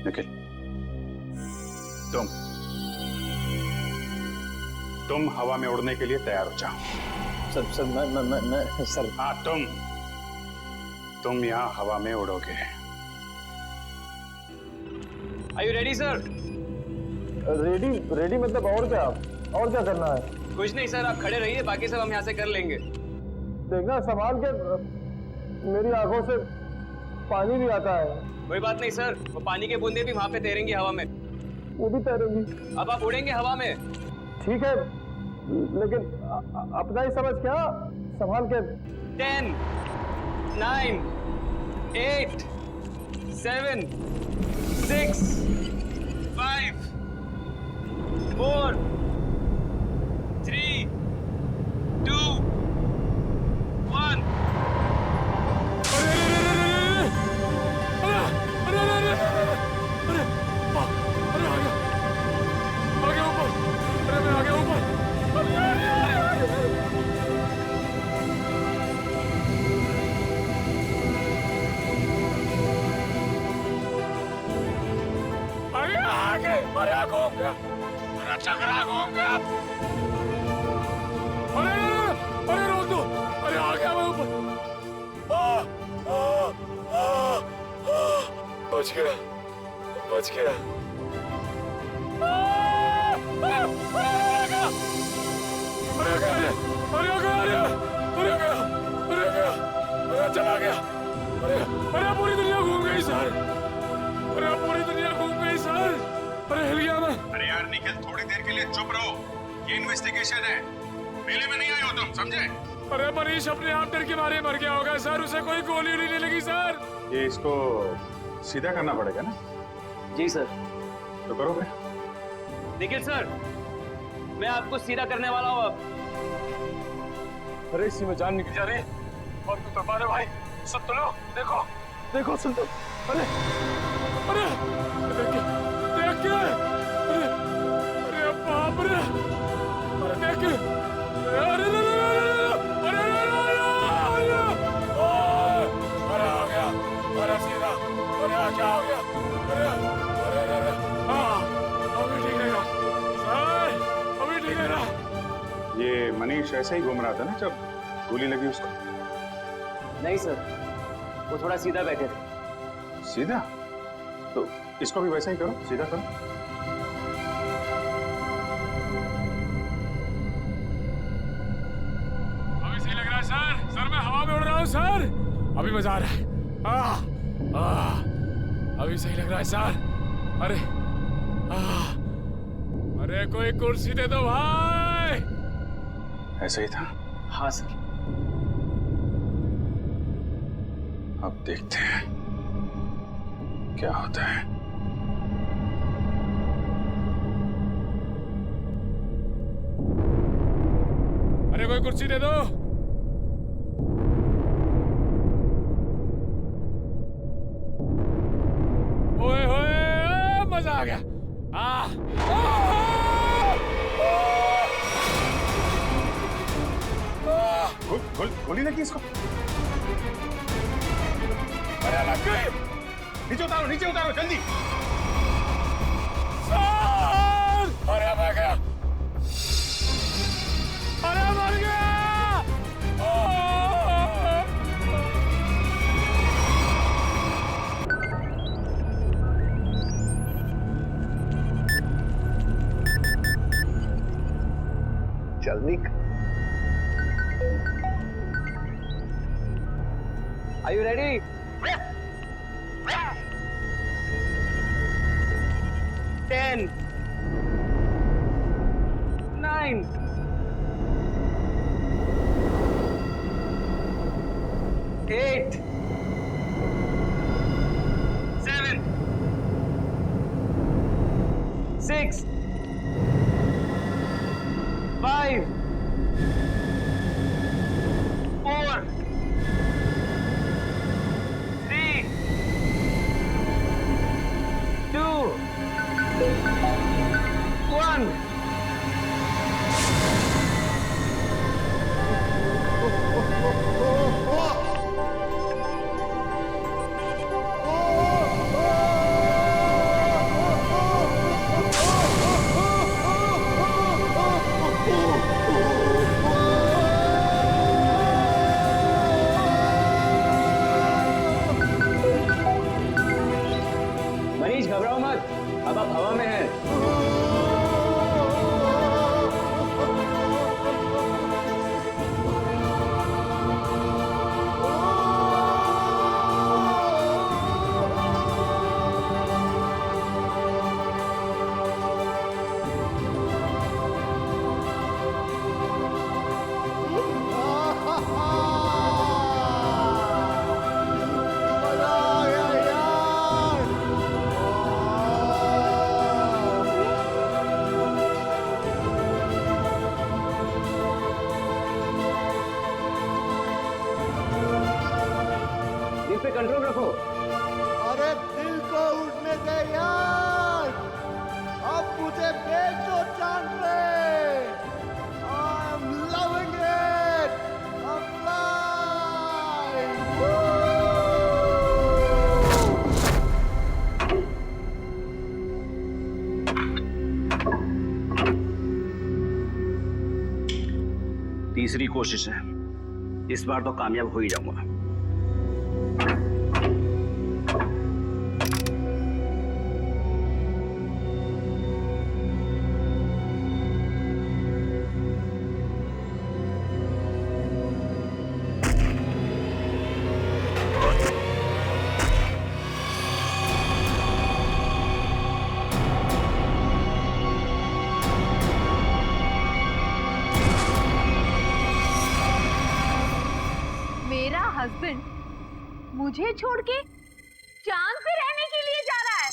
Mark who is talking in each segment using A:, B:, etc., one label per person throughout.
A: निखिल, तुम हवा में उड़ने के लिए तैयार हो जाओ।
B: सर मैं सर।
A: हाँ, तुम यहाँ हवा में उड़ोगे।
C: Are you ready, sir?
B: Ready मतलब और क्या करना है?
C: कुछ नहीं सर, आप खड़े रहिए, बाकी सब हम यहाँ से कर लेंगे।
B: देखना संभाल के, मेरी आंखों से पानी भी आता है।
C: कोई बात नहीं सर, वो पानी के बूंदे भी वहाँ पे तैरेंगी हवा में।
B: वो भी तैरेंगी।
C: अब आप उड़ेंगे हवा में।
B: ठीक है, लेकिन अपना ही समझ क्या, संभाल के।
C: 10, 9, 8, 7, 6, 5, 4, 3, 2, 1।
D: अरे रोक दो, अरे आ गया मैं ऊपर। बच गया। अरे चला गया। अरे पूरी दुनिया घूम गई सर। अरे हिल गया मैं।
A: अरे यार निखिल, थोड़ी देर के लिए चुप रहो, ये इन्वेस्टिगेशन है, मेले में नहीं आए हो तुम, समझे?
D: अरे मनीष अपने आप डर के मारे मर गया होगा सर, उसे कोई गोली नहीं लगी सर।
A: ये इसको सीधा करना पड़ेगा ना?
C: जी सर।
A: तो करो फिर।
C: निखिल सर, मैं आपको सीधा करने वाला हूँ अब।
D: अरे इसी में जान निकल जा रही है और तू तो मारे भाई। सुन तो लो, देखो सुन तो। अरे देख के अरे बाप रे, अरे देख के, अरे आ गया, अरे सीधा, अरे क्या हो गया? अरे हाँ, अभी ठीक रहेगा सर, अभी ठीक रहेगा।
A: ये मनीष ऐसे ही घूम रहा था ना जब गोली लगी उसको?
C: नहीं सर, वो थोड़ा सीधा बैठे थे।
A: सीधा? तो इसको भी वैसा ही करो, सीधा करो।
D: अभी सही लग रहा है सर, मैं हवा में उड़ रहा हूँ सर, अभी मजा आ रहा है। अभी सही लग रहा है सर। अरे कोई कुर्सी दे दो भाई।
A: ऐसा ही था?
C: हाँ सर।
A: अब देखते हैं क्या होता है।
D: अरे कोई कुर्सी दे दो। ओए होए, मजा आ गया।
A: गोली लगी इसको?
D: अरे लग गई।
A: नीचे उतारो जल्दी।
D: अरे मर गया, अरे मर गया।
B: चल निक।
C: Are you ready? 10, 9, 8, 7, 6, 5, 4, 3, 2, 1. घबराओ मत, अब आप हवा में हैं। दिल पे कंट्रोल रखो।
E: अरे दिल को उठने दे यार, अब मुझे भेज दो चांद पे। I'm loving it, I'm flying.
F: तीसरी कोशिश है, इस बार तो कामयाब हो ही जाऊंगा।
G: मेरा हस्बैंड मुझे छोड़ के चांद पे रहने के लिए जा रहा है।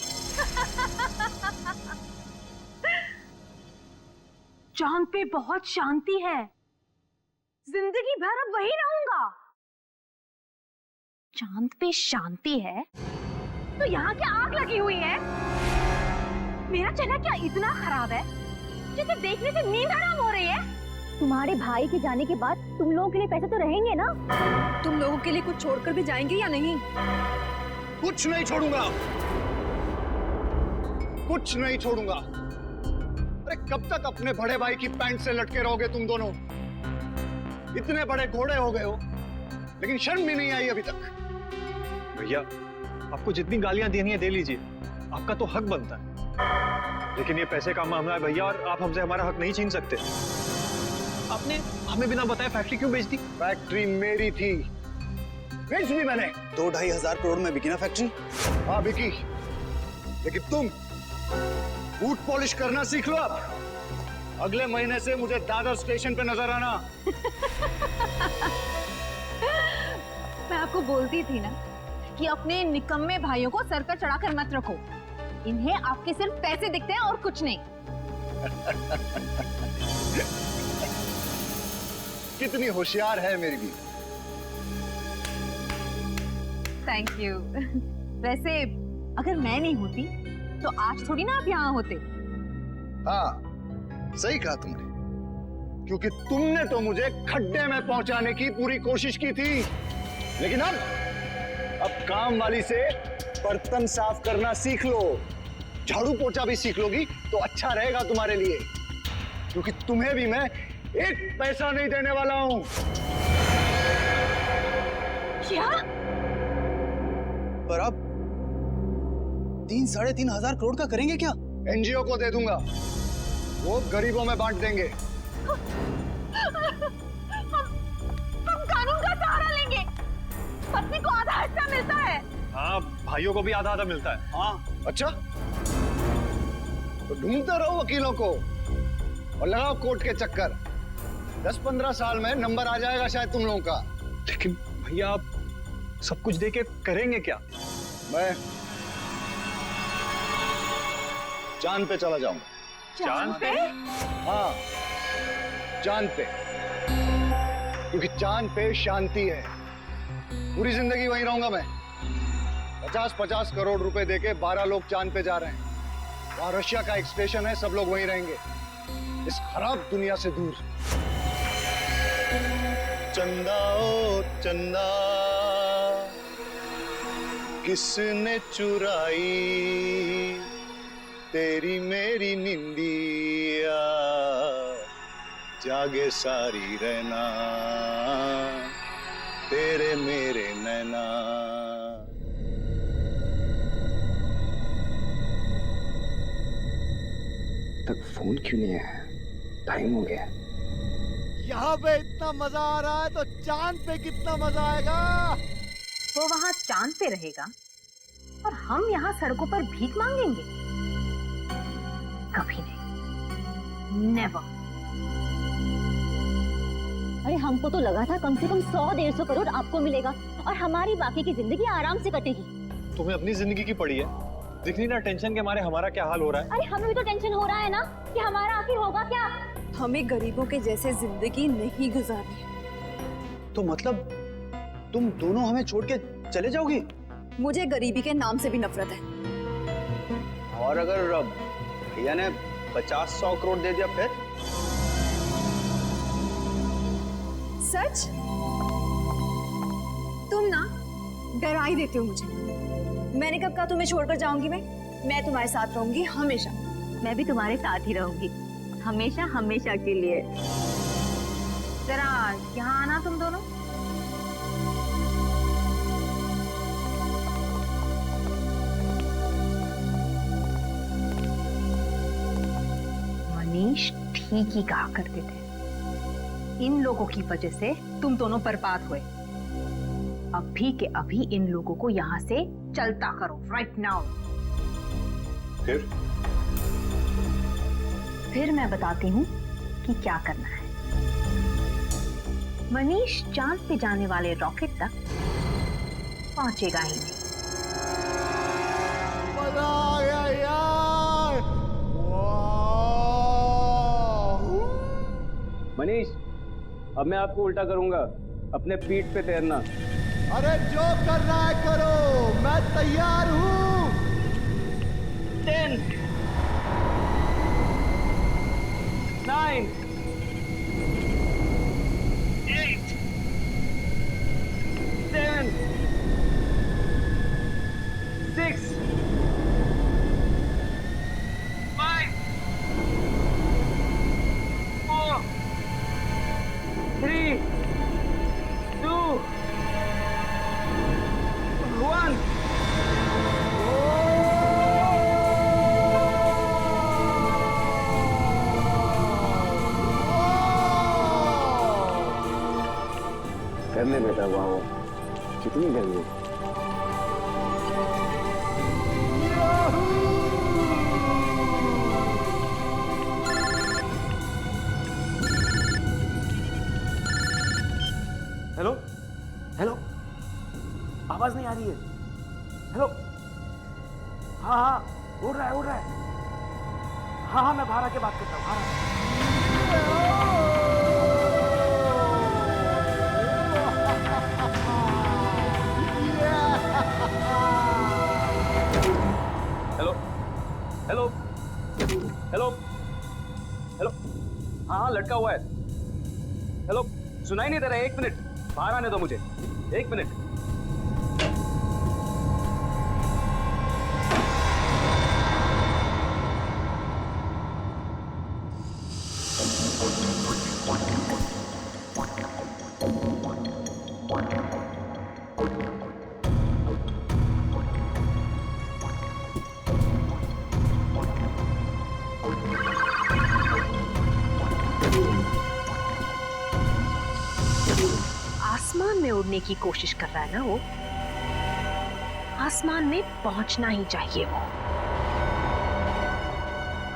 G: चांद पे बहुत शांति है, जिंदगी भर अब वही रहूंगा। चांद पे शांति है तो यहाँ क्या आग लगी हुई है? मेरा चेहरा क्या इतना खराब है जिसे देखने से नींद हराम हो रही है?
H: तुम्हारे भाई के जाने के बाद तुम लोगों के लिए पैसे तो रहेंगे ना?
G: तुम लोगों के लिए कुछ छोड़कर भी जाएंगे या नहीं?
E: कुछ नहीं छोड़ूंगा, कुछ नहीं छोड़ूंगा। अरे कब तक अपने बड़े भाई की पैंट से लटके रहोगे तुम दोनों? इतने बड़े घोड़े हो गए हो लेकिन शर्म भी नहीं आई अभी तक।
B: भैया, आपको जितनी गालियां देनी है दे लीजिए, आपका तो हक बनता है। लेकिन ये पैसे का मामला है भैया, और आप हमसे हमारा हक नहीं छीन सकते। आपने हमें बिना बताए फैक्ट्री क्यों बेच दी?
E: फैक्ट्री मेरी थी, बेच दी मैंने।
I: 2-2.5 हजार करोड़ में बिकी ना फैक्ट्री?
E: हाँ बिकी, लेकिन तुम बूट पॉलिश करना सीख लो अब। अगले महीने से मुझे दादर स्टेशन पे नजर आना।
G: मैं आपको बोलती थी ना कि अपने निकम्मे भाइयों को सर पर चढ़ाकर मत रखो। इन्हें आपके सिर्फ पैसे दिखते हैं और कुछ नहीं।
E: कितनी होशियार है मेरी भी।
G: Thank you. वैसे अगर मैं नहीं होती तो आज थोड़ी ना आप यहाँ होते।
E: हाँ सही कहा तुमने, क्योंकि तुमने तो मुझे खड्डे में पहुंचाने की पूरी कोशिश की थी। लेकिन अब काम वाली से बर्तन साफ करना सीख लो, झाड़ू पोछा भी सीख लोगी तो अच्छा रहेगा तुम्हारे लिए, क्योंकि तुम्हें भी मैं एक पैसा नहीं देने वाला हूं।
G: क्या?
I: पर आप 3-3.5 हजार करोड़ का करेंगे क्या?
E: एनजीओ को दे दूंगा, वो गरीबों में बांट देंगे।
G: हम कानून का सहारा लेंगे। पत्नी को आधा हिस्सा मिलता है।
B: हाँ, भाइयों को भी आधा आधा मिलता है।
E: हाँ अच्छा, तो ढूंढते रहो वकीलों को और लगाओ कोर्ट के चक्कर। 10-15 साल में नंबर आ जाएगा शायद तुम लोगों का।
B: लेकिन भैया, आप सब कुछ दे के करेंगे क्या?
E: मैं चांद पे चला जाऊंगा।
G: चांद पे?
E: हाँ चांद पे, क्योंकि चांद पे शांति है। पूरी जिंदगी वहीं रहूंगा मैं। 50-50 करोड़ रुपए देके 12 लोग चांद पे जा रहे हैं। वहां रशिया का एक स्टेशन है, सब लोग वहीं रहेंगे, इस खराब दुनिया से दूर। चंदा ओ चंदा, किसने चुराई तेरी मेरी निंदिया, जागे सारी रहना तेरे मेरे नैना। तक फोन क्यों नहीं आया? टाइम हो गया।
I: यहाँ पे इतना मजा आ रहा है तो चांद पे कितना मजा आएगा।
G: वो वहां चांद पे रहेगा और हम यहाँ सड़कों पर भीख मांगेंगे? कभी नहीं, नेवर।
H: अरे हमको तो लगा था कम से कम 100-150 करोड़ आपको मिलेगा और हमारी बाकी की जिंदगी आराम से कटेगी।
B: तुम्हें अपनी जिंदगी की पड़ी है, दिख नहीं ना टेंशन के मारे हमारा क्या हाल हो रहा है।
H: अरे हमें भी तो टेंशन हो रहा है ना कि हमारा आखिर होगा क्या।
J: हमें गरीबों के जैसे जिंदगी नहीं गुजारनी है।
I: तो मतलब तुम दोनों हमें छोड़ के चले जाओगी?
J: मुझे गरीबी के नाम से भी नफरत है।
I: और अगर भैया ने 50-100 करोड़ दे दिया फिर?
J: सच? तुम ना डरा ही देते हो मुझे। मैंने कब कहा तुम्हें छोड़कर जाऊंगी? मैं तुम्हारे साथ रहूंगी हमेशा।
G: मैं भी तुम्हारे साथ ही रहूंगी, हमेशा हमेशा के लिए। जरा यहाँ आना तुम दोनों। मनीष ठीक ही कहा करते थे, इन लोगों की वजह से तुम दोनों बर्बाद हुए। अभी के अभी इन लोगों को यहाँ से चलता करो, राइट नाउ। फिर मैं बताती हूँ कि क्या करना है। मनीष चांद पे जाने वाले रॉकेट तक पहुंचेगा ही नहीं।
I: मजा आ गया यार।
C: मनीष, अब मैं आपको उल्टा करूंगा, अपने पीठ पे तैरना।
I: अरे जो करना है करो, मैं तैयार हूँ।
C: 10 9 8 7 6 5 4 3 2 1।
E: करने बेटा, वाह कितनी गर्मी।
C: हेलो हेलो, आवाज नहीं आ रही है। हेलो, हाँ हाँ, उड़ रहा है। हाँ हाँ, मैं बाहर आके बात करता हूँ। हेलो हेलो हेलो हेलो, हाँ हाँ, लटका हुआ है। हेलो, सुनाई नहीं दे रहा है। 1 मिनट, बाहर आने दो मुझे। 1 मिनट।
G: आसमान में उड़ने की कोशिश कर रहा है ना वो, आसमान में पहुंचना ही चाहिए वो।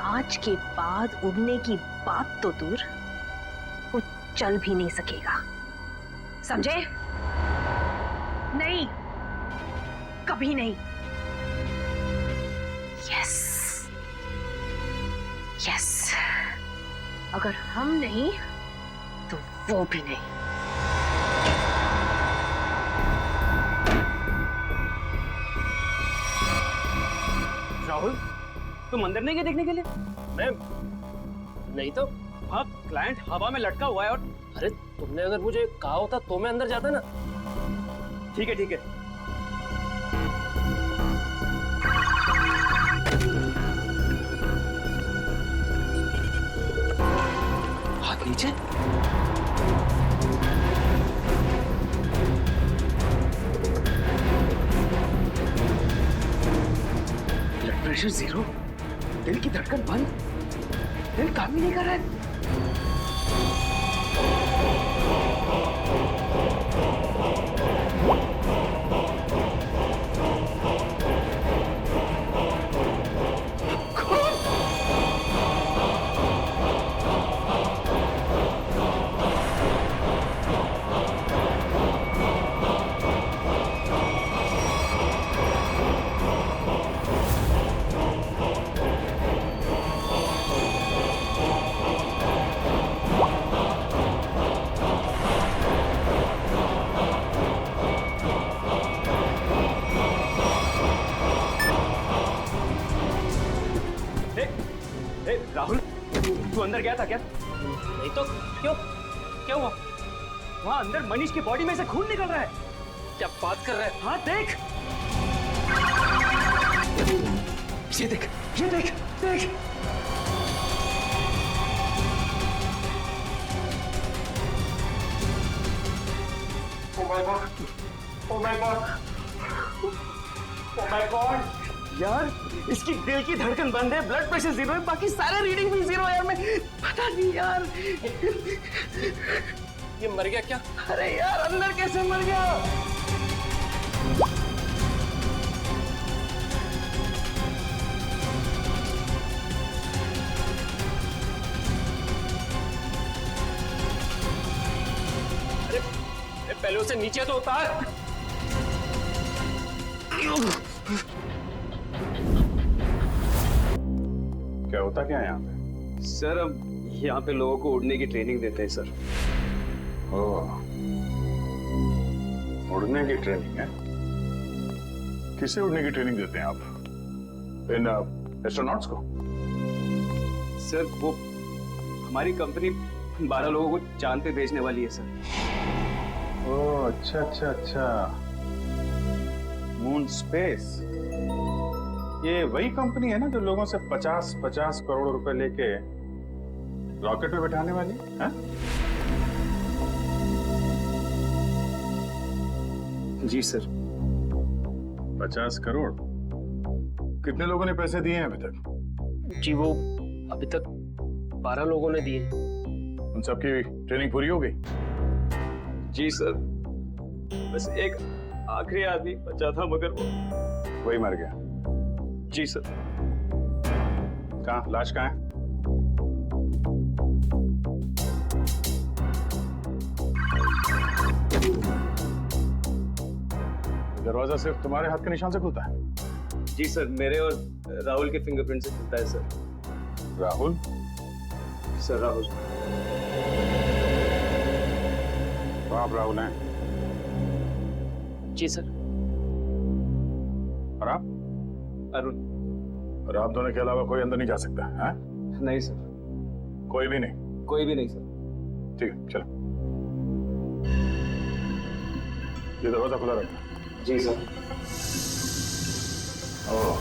G: आज के बाद उड़ने की बात तो दूर, वो चल भी नहीं सकेगा, समझे? नहीं, कभी नहीं। यस यस, अगर हम नहीं तो वो भी नहीं।
C: राहुल, तुम अंदर नहीं गए देखने के लिए?
K: मैं नहीं तो।
C: हाँ, क्लाइंट हवा में लटका हुआ है। और
K: अरे तुमने अगर मुझे कहा होता तो मैं अंदर जाता ना।
C: ठीक है ठीक है। हाथ नीचे। ब्लड प्रेशर 0, दिल की धड़कन बंद।
K: ये काम ही नहीं कर रहा है।
C: राहुल, तू अंदर गया था क्या?
K: नहीं तो क्यों? क्या हुआ?
C: वहां अंदर मनीष की बॉडी में से खून निकल रहा है।
K: क्या बात कर रहा है?
C: हाँ देख, ये देख, ये देख, देख।
D: Oh my God! Oh my God! Oh my God!
C: यार इसकी दिल की धड़कन बंद है, ब्लड प्रेशर 0 है, बाकी सारे रीडिंग भी 0 है यार। मैं पता नहीं यार,
K: ये मर गया क्या?
C: अरे यार अंदर कैसे मर गया?
K: अरे पहले उसे नीचे तो उतार।
A: क्या होता क्या है यहाँ पे?
C: सर अब यहाँ पे लोगों को उड़ने की ट्रेनिंग देते हैं सर।
A: ओह, उड़ने की ट्रेनिंग है? किसे उड़ने की ट्रेनिंग देते हैं आप? इन एस्ट्रोनॉट्स को?
C: सर वो हमारी कंपनी 12 लोगों को चांद पे भेजने वाली है सर।
A: ओह अच्छा अच्छा अच्छा, मून स्पेस। ये वही कंपनी है ना जो लोगों से 50-50 करोड़ रुपए लेके रॉकेट में बैठाने वाली है?
C: जी सर।
A: 50 करोड़? कितने लोगों ने पैसे दिए हैं अभी तक?
K: जी वो अभी तक 12 लोगों ने दिए।
A: उन सबकी ट्रेनिंग पूरी हो गई?
C: जी सर, बस एक आखिरी आदमी बचा था मगर वो
A: वही मर गया।
C: जी सर।
A: कहाँ, लाश कहाँ है? दरवाजा सिर्फ तुम्हारे हाथ के निशान से खुलता है?
C: जी सर, मेरे और राहुल के फिंगरप्रिंट से खुलता है सर।
A: राहुल?
C: सर राहुल।
A: तो आप राहुल हैं?
K: जी सर।
A: और आप?
C: अरुण।
A: और आप दोनों के अलावा कोई अंदर नहीं जा सकता है?
C: नहीं सर।
A: कोई भी नहीं?
C: कोई भी नहीं सर।
A: ठीक है, चलो। ये दरवाजा खुला रखना।
C: जी सर।
A: ओह,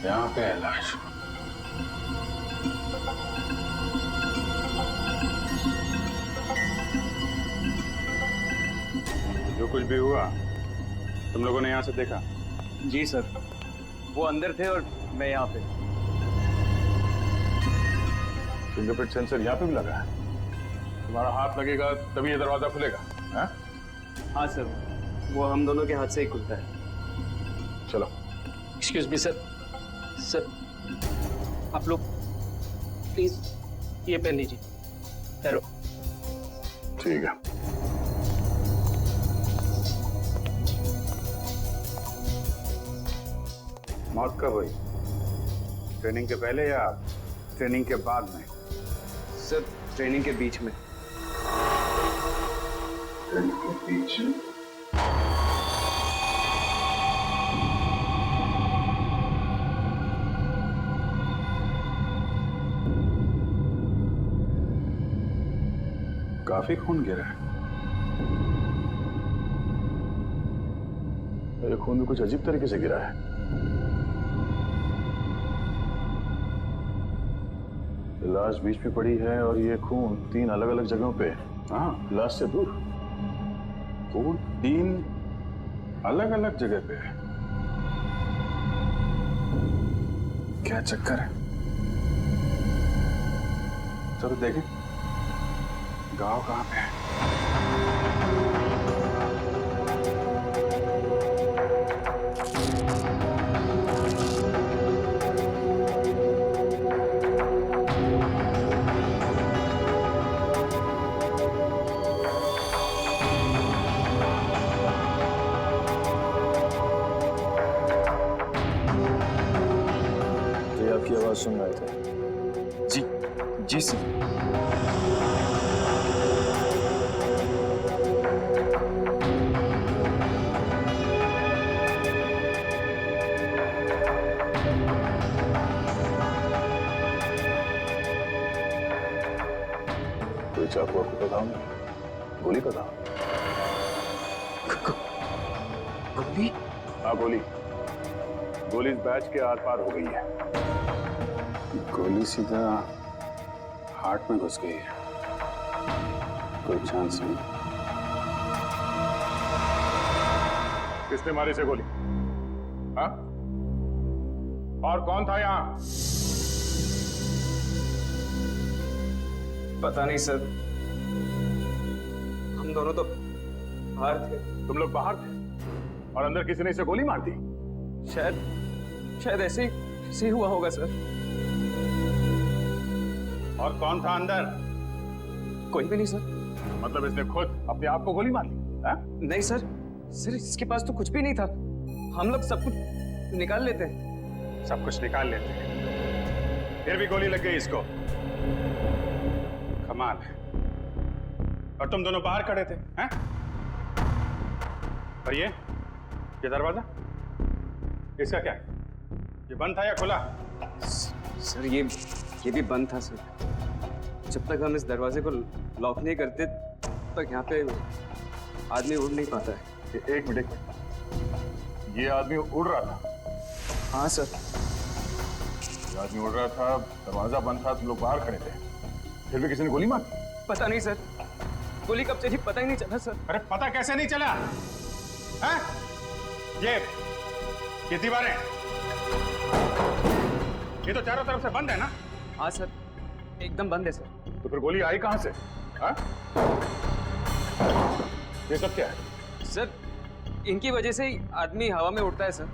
A: यहाँ पे है लाश। जो कुछ भी हुआ तुम लोगों ने यहाँ से देखा?
C: जी सर, वो अंदर थे और मैं यहाँ पे।
A: फिंगरप्रिंट सेंसर यहाँ पे भी लगा है? तुम्हारा हाथ लगेगा तभी ये दरवाजा खुलेगा? हाँ?
C: हाँ सर, वो हम दोनों के हाथ से ही खुलता है।
A: चलो।
K: Excuse me sir. सर आप लोग प्लीज ये पहन लीजिए। हेलो।
A: ठीक है। मौत कब हुई? ट्रेनिंग के पहले या ट्रेनिंग के बाद में?
C: सर ट्रेनिंग के बीच में।
A: ट्रेनिंग के बीच में? काफी खून गिरा है। ये खून भी कुछ अजीब तरीके से गिरा है। लाश बीच में पड़ी है और ये खून 3 अलग अलग जगहों पे। हाँ, लाश से दूर खून 3 अलग अलग जगह पे है। क्या चक्कर है? चलो देखें गांव कहाँ पे है।
B: ये आपकी आवाज सुन रहे थे। जी जी सर।
A: कोई चाकू आपको पता होगा? गोली पता?
B: गोली?
A: हाँ गोली। गोली इस बैच के आर पार हो गई है। गोली सीधा हार्ट में घुस गई है। कोई चांस नहीं। किसने मारी से गोली? हाँ? और कौन था यहाँ?
C: पता नहीं सर, हम दोनों तो बाहर थे।
A: तुम लोग बाहर थे और अंदर किसी ने इसे गोली मार दी?
C: शायद ऐसे ही हुआ होगा सर।
A: और कौन था अंदर?
C: कोई भी नहीं सर।
A: मतलब इसने खुद अपने आप को गोली मार ली?
C: नहीं सर इसके पास तो कुछ भी नहीं था। हम लोग सब कुछ निकाल लेते हैं।
A: सब कुछ निकाल लेते हैं, फिर भी गोली लग गई इसको। कमाल है। और तुम दोनों बाहर खड़े थे, हैं? और ये दरवाजा इसका क्या? ये बंद था या खुला?
C: सर ये भी बंद था सर। जब तक हम इस दरवाजे को लॉक नहीं करते तब तक यहाँ पे आदमी उड़ नहीं पाता है।
A: एक मिनट, ये आदमी उड़ रहा था?
C: हाँ सर।
A: ये आदमी उड़ रहा था, दरवाजा बंद था, तुम लोग बाहर खड़े थे, फिर भी किसी ने गोली मार दी?
C: पता नहीं सर, गोली कब चली पता ही नहीं चला सर।
A: अरे पता कैसे नहीं चला? हैं? ये दीवारें, ये तो चारों तरफ से बंद है ना?
C: हाँ सर, एकदम बंद है सर।
A: तो फिर गोली आई कहां से? हाँ? ये सब क्या है?
C: सर इनकी वजह से ही आदमी हवा में उड़ता है सर।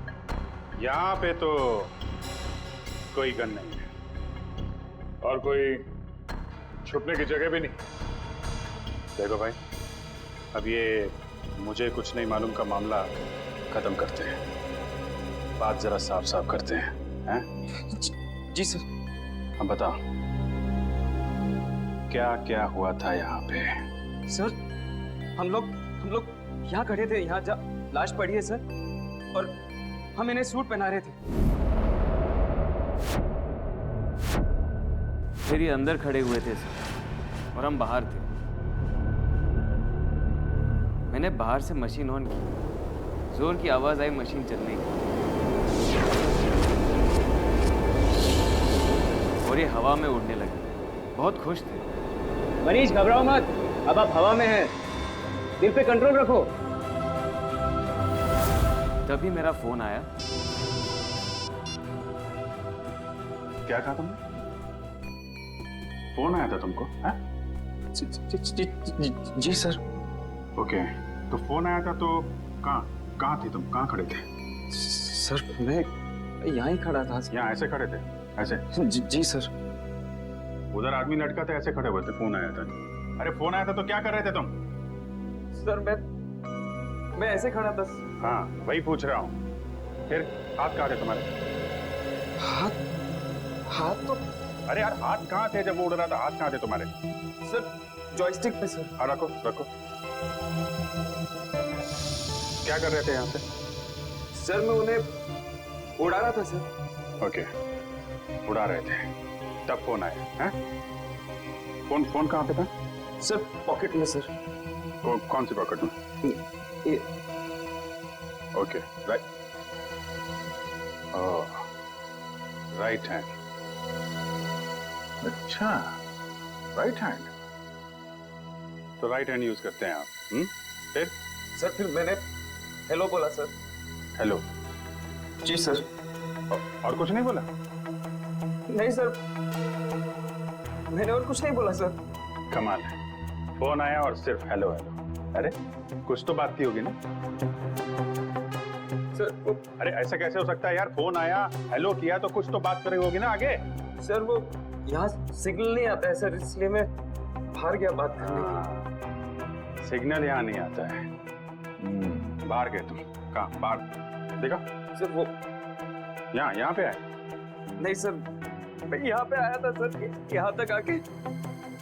A: यहाँ पे तो कोई गन नहीं है और कोई छुपने की जगह भी नहीं। देखो भाई, अब ये मुझे कुछ नहीं मालूम का मामला खत्म करते हैं, बात जरा साफ साफ करते हैं।
C: जी सर।
A: अब बताओ क्या क्या हुआ था यहाँ पे?
C: सर हम लोग यहाँ खड़े थे, यहाँ लाश पड़ी है सर, और हम इन्हें सूट पहना रहे थे।
L: फिर ये अंदर खड़े हुए थे सर और हम बाहर थे। मैंने बाहर से मशीन ऑन की, जोर की आवाज आई मशीन चलने की, और ये हवा में उड़ने लगे। बहुत खुश थे।
C: मनीष घबराओ मत, अब आप हवा में हैं, दिल पे कंट्रोल रखो।
L: तभी मेरा फोन आया।
A: क्या कहा तुमने? फोन आया था तुमको?
C: जी सर।
A: ओके, तो फोन आया था तो कहाँ थे तुम? कहाँ खड़े थे?
C: सर मैं यहाँ ही खड़ा था।
A: यहाँ ऐसे खड़े थे? ऐसे?
C: जी सर।
A: उधर आदमी लटका था, ऐसे खड़े हुए थे, फोन आया था। अरे फोन आया था तो क्या कर रहे थे तुम?
C: सर मैं ऐसे खड़ा था।
A: हाँ वही पूछ रहा हूँ। फिर हाथ कहाँ थे तुम्हारे?
C: हाथ तो,
A: अरे यार हाथ कहाँ थे जब वो उड़ रहा था? हाथ कहाँ थे तुम्हारे?
C: सर जॉयस्टिक पे सर।
A: हाँ रखो रखो। क्या कर रहे थे यहाँ पे?
C: सर मैं उन्हें उड़ा रहा था सर।
A: ओके, उड़ा रहे थे, तब फोन आया है? फोन कहाँ पे था?
C: सर पॉकेट में सर।
A: कौन सी पॉकेट में?
C: ये।
A: Okay, right. Oh, right hand. अच्छा, राइट हैंड। तो राइट हैंड यूज करते हैं आप? फिर?
C: सर फिर मैंने हेलो बोला सर।
A: हेलो?
C: जी सर।
A: और कुछ नहीं बोला?
C: नहीं सर, मैंने और कुछ नहीं बोला सर।
A: कमाल है, फोन आया और सिर्फ हेलो हेलो। अरे कुछ तो बात की होगी ना
C: सर?
A: अरे ऐसा कैसे हो सकता है यार, फोन आया हेलो किया तो कुछ तो बात करी होगी ना आगे।
C: सर वो यहाँ सिग्नल नहीं आता है सर, इसलिए मैं बाहर गया बात करने की।
A: सिग्नल यहाँ नहीं आता है। बाहर गए तुम? कहाँ बाहर? देखा
C: सर वो
A: यहाँ पे आए?
C: नहीं सर, मैं यहाँ पे आया था सर, यहाँ तक आके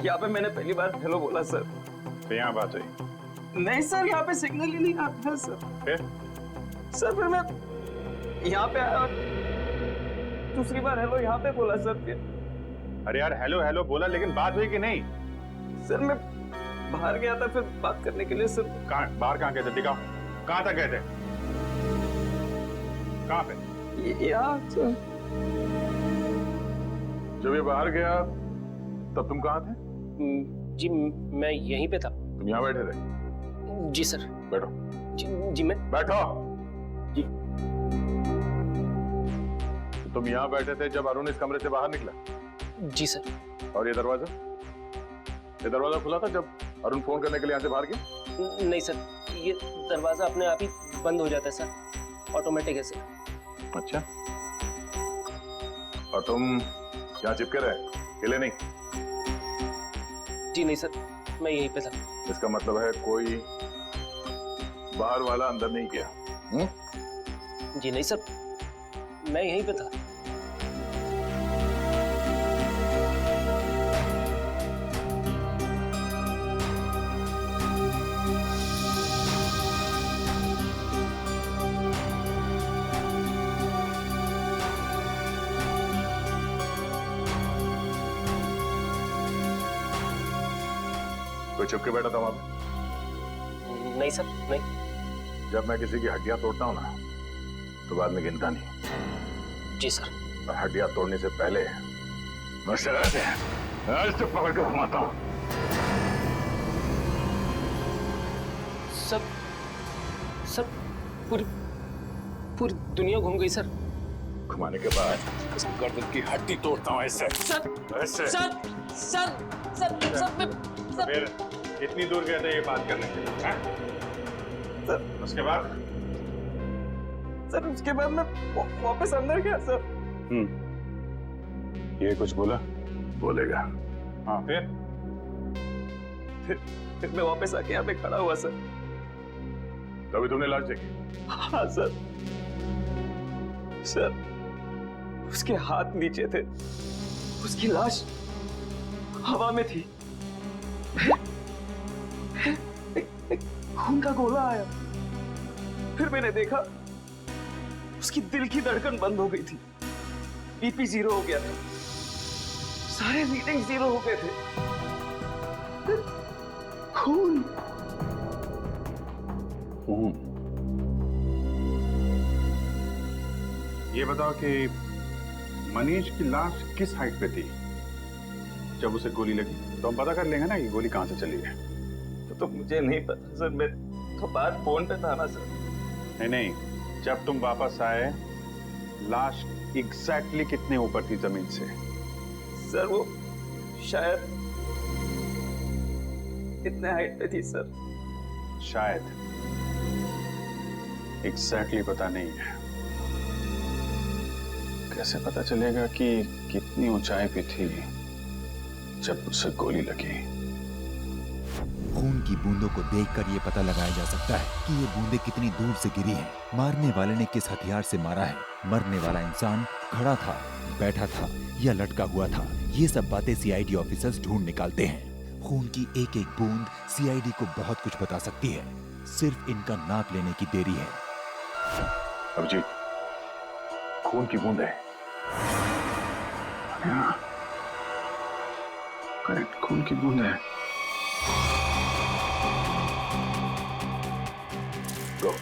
C: यहाँ पे मैंने पहली बार हेलो बोला सर।
A: तो यहाँ बात हुई?
C: नहीं सर, यहाँ पे सिग्नल ही नहीं आता है सर।
A: फिर
C: सर मैं यहाँ पे आया और दूसरी बार हेलो यहाँ पे बोला सर। फिर
A: अरे यार हेलो हेलो बोला, लेकिन बात हुई कि नहीं?
C: सर मैं बाहर गया था फिर बात करने के लिए सर।
A: कहाँ बाहर? कहाँ गए थे? दिखाओ कहाँ तक गए थे? कहाँ पे?
C: यहाँ सर।
D: जब ये बाहर गया तब तुम कहाँ थे?
K: जी मैं यहीं पे था।
D: तुम यहाँ बैठे थे?
K: जी सर।
D: बैठो।
K: जी मैं
D: बैठो।
K: जी।
D: तो तुम यहाँ बैठे थे जब अरुण इस कमरे से बाहर निकला?
K: जी सर।
D: और ये दरवाजा खुला था जब अरुण फोन करने के लिए यहाँ से बाहर गया?
K: नहीं सर, ये दरवाजा अपने आप ही बंद हो जाता है सर, ऑटोमेटिक है सर।
D: अच्छा, और तुम यहाँ चिपके रहे, हिले नहीं?
K: जी नहीं सर, मैं यहीं पे था।
D: इसका मतलब है कोई बाहर वाला अंदर नहीं गया?
K: जी नहीं सर, मैं यहीं पे था।
D: कोई छुप के बैठा था वहां पे?
K: नहीं सर, नहीं।
D: जब मैं किसी की हड्डियां तोड़ता हूँ ना तो बाद में गिनता नहीं।
K: जी सर।
D: और हड्डियां तोड़ने से पहले मैं शराब से ऐसे पकड़ के घुमाता हूँ।
K: सर पूरी दुनिया घूम गई सर।
D: घुमाने के बाद इस गर्दन की हड्डी तोड़ता हूँ ऐसे। ऐसे।
A: फिर इतनी दूर गए थे ये बात करने के लिए, हैं?
C: सर
A: उसके बाद?
C: सर उसके बाद मैं वापस अंदर गया सर।
A: ये कुछ बोला?
D: बोलेगा।
A: हाँ फिर
C: मैं वापस आके यहाँ पे खड़ा हुआ सर।
D: तभी तुमने लाश देखी?
C: हाँ सर। सर उसके हाथ नीचे थे, उसकी लाश हवा में थी। एक खून का गोला आया, फिर मैंने देखा उसकी दिल की धड़कन बंद हो गई थी, बीपी 0 हो गया था, सारे रीडिंग 0 हो गए थे। खून।
A: ये बताओ कि मनीष की लाश किस हाइट पे थी जब उसे गोली लगी? तो हम पता कर लेंगे ना कि गोली कहां से चली है।
C: तो मुझे नहीं पता सर, मैं तो बाहर फोन पे था ना सर।
A: नहीं, जब तुम वापस आए लाश एग्जैक्टली कितने ऊपर थी जमीन से?
C: सर वो शायद इतने हाइट पे थी सर।
A: शायद, एग्जैक्टली पता नहीं है। कैसे पता चलेगा कि कितनी ऊंचाई पे थी जब उसे गोली लगी?
M: खून की बूंदों को देखकर ये पता लगाया जा सकता है कि ये बूंदें कितनी दूर से गिरी हैं, मारने वाले ने किस हथियार से मारा है, मरने वाला इंसान खड़ा था, बैठा था या लटका हुआ था। ये सब बातें सीआईडी ऑफिसर्स ढूंढ निकालते हैं। खून की एक एक बूंद सीआईडी को बहुत कुछ बता सकती है, सिर्फ इनका नाप लेने की देरी है।
D: अभिजीत, खून की बूंद है।
A: करेक्ट, खून की बूंद है।
D: गो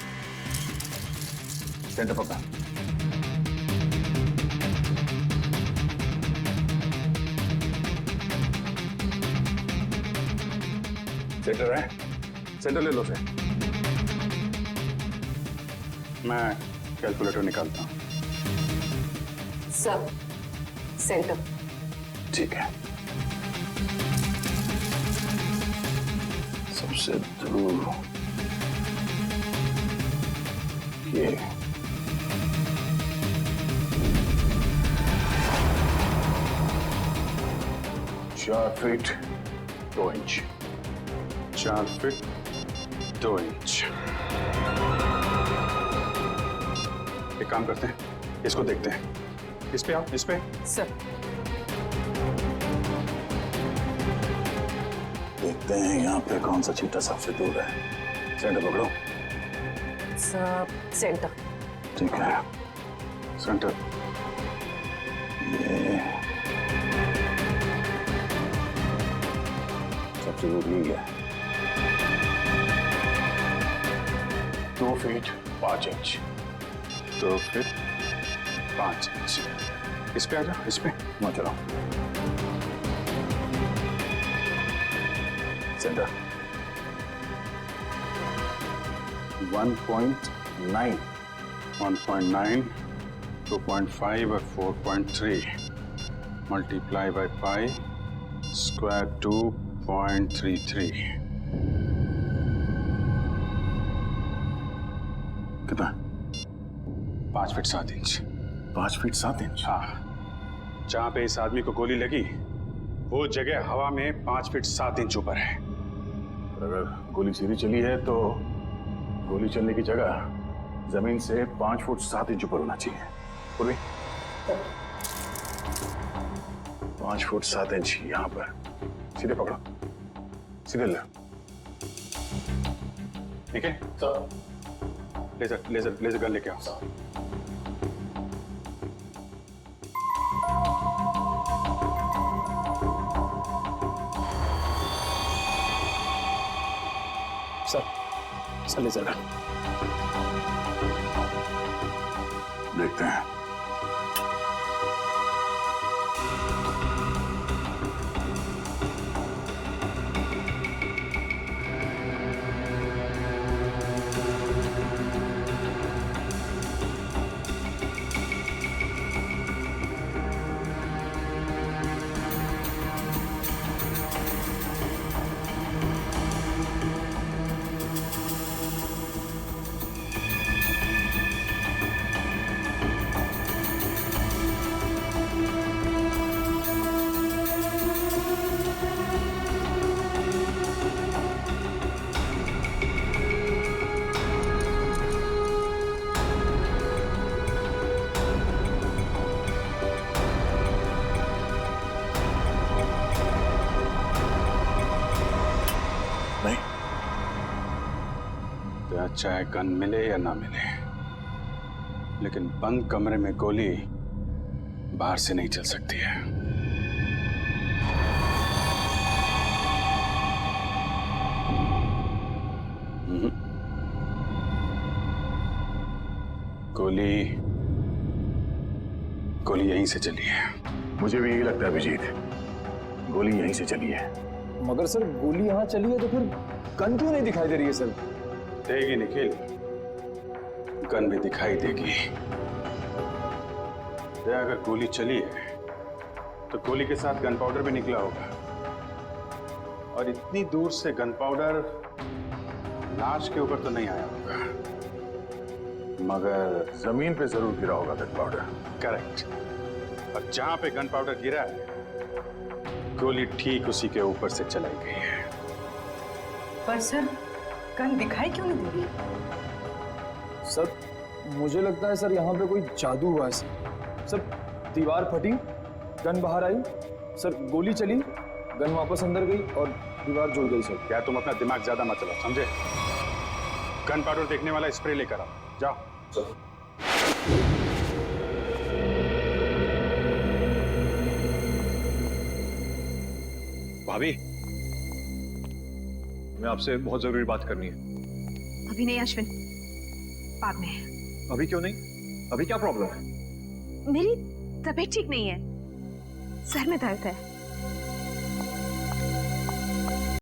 D: सेंटर पकड़ा। सेंटर है, सेंटर ले लो से।
A: मैं कैलकुलेटर निकालता हूं।
N: Sub centre.
A: ठीक है।
E: सबसे दूर ये 4 फीट 2 इंच।
A: 4 feet 2 inch. एक काम करते हैं, इसको देखते हैं। इस पे आओ, इस पे।
K: सर
E: देखते हैं यहाँ पे कौन सा चीटा सबसे दूर है। सेंटर पकड़ो।
K: सेंटर।
E: ठीक है,
A: सेंटर।
E: ये सबसे दूर यही है। 2 फीट 5 इंच।
A: 2 feet 5 inch. इस पे आ जाओ, इस पे।
E: वहां चलो। सेंटर 1.9
A: 1.9 2.5 और 4.3 मल्टीप्लाई बाय पाई स्क्वायर 2.33।
E: कितना?
A: 5 फीट 7 इंच।
E: 5 feet 7 inch.
A: हाँ, जहां पे इस आदमी को गोली लगी वो जगह हवा में 5 फीट 7 इंच ऊपर है।
E: अगर गोली सीधी चली है तो गोली चलने की जगह जमीन से 5 फुट 7 इंच ऊपर होना चाहिए। पूर्वी 5 फुट 7 इंच यहां पर। सीधे पकड़ो, सीधे ले।
A: ठीक है, लेजर लेजर लेजर गन लेके आओ।
K: Sir laser gun.
E: देखते हैं।
A: चाहे गन मिले या ना मिले, लेकिन बंद कमरे में गोली बाहर से नहीं चल सकती है। गोली गोली यहीं से चली है।
E: मुझे भी यही लगता है अभिजीत, गोली यहीं से चली है।
B: मगर सर गोली यहाँ चली है तो फिर गन क्यों नहीं दिखाई दे रही है सर?
A: देगी निखिल, गन भी दिखाई देगी। अगर गोली चली है तो गोली के साथ गन पाउडर भी निकला होगा, और इतनी दूर से गन पाउडर लाश के ऊपर तो नहीं आया होगा,
E: मगर जमीन पे जरूर गिरा होगा गन पाउडर।
A: करेक्ट। और जहां पे गन पाउडर गिरा है गोली ठीक उसी के ऊपर से चलाई गई है।
N: पर सर गन दिखाई क्यों नहीं दे रही?
B: सर मुझे लगता है सर यहाँ पे कोई जादू हुआ है सर। दीवार फटी, गन बाहर आई, सर गोली चली, गन वापस अंदर गई और दीवार जुड़ गई सर।
A: क्या तुम अपना दिमाग ज्यादा मत चलाओ, समझे? गन पाउडर देखने वाला स्प्रे लेकर आओ, जाओ।
B: भाभी, मैं आपसे बहुत जरूरी बात करनी है।
G: अभी नहीं अश्विन, बाद में।
B: अभी क्यों नहीं? अभी क्या प्रॉब्लम है?
G: मेरी तबीयत ठीक नहीं है, सर में दर्द है।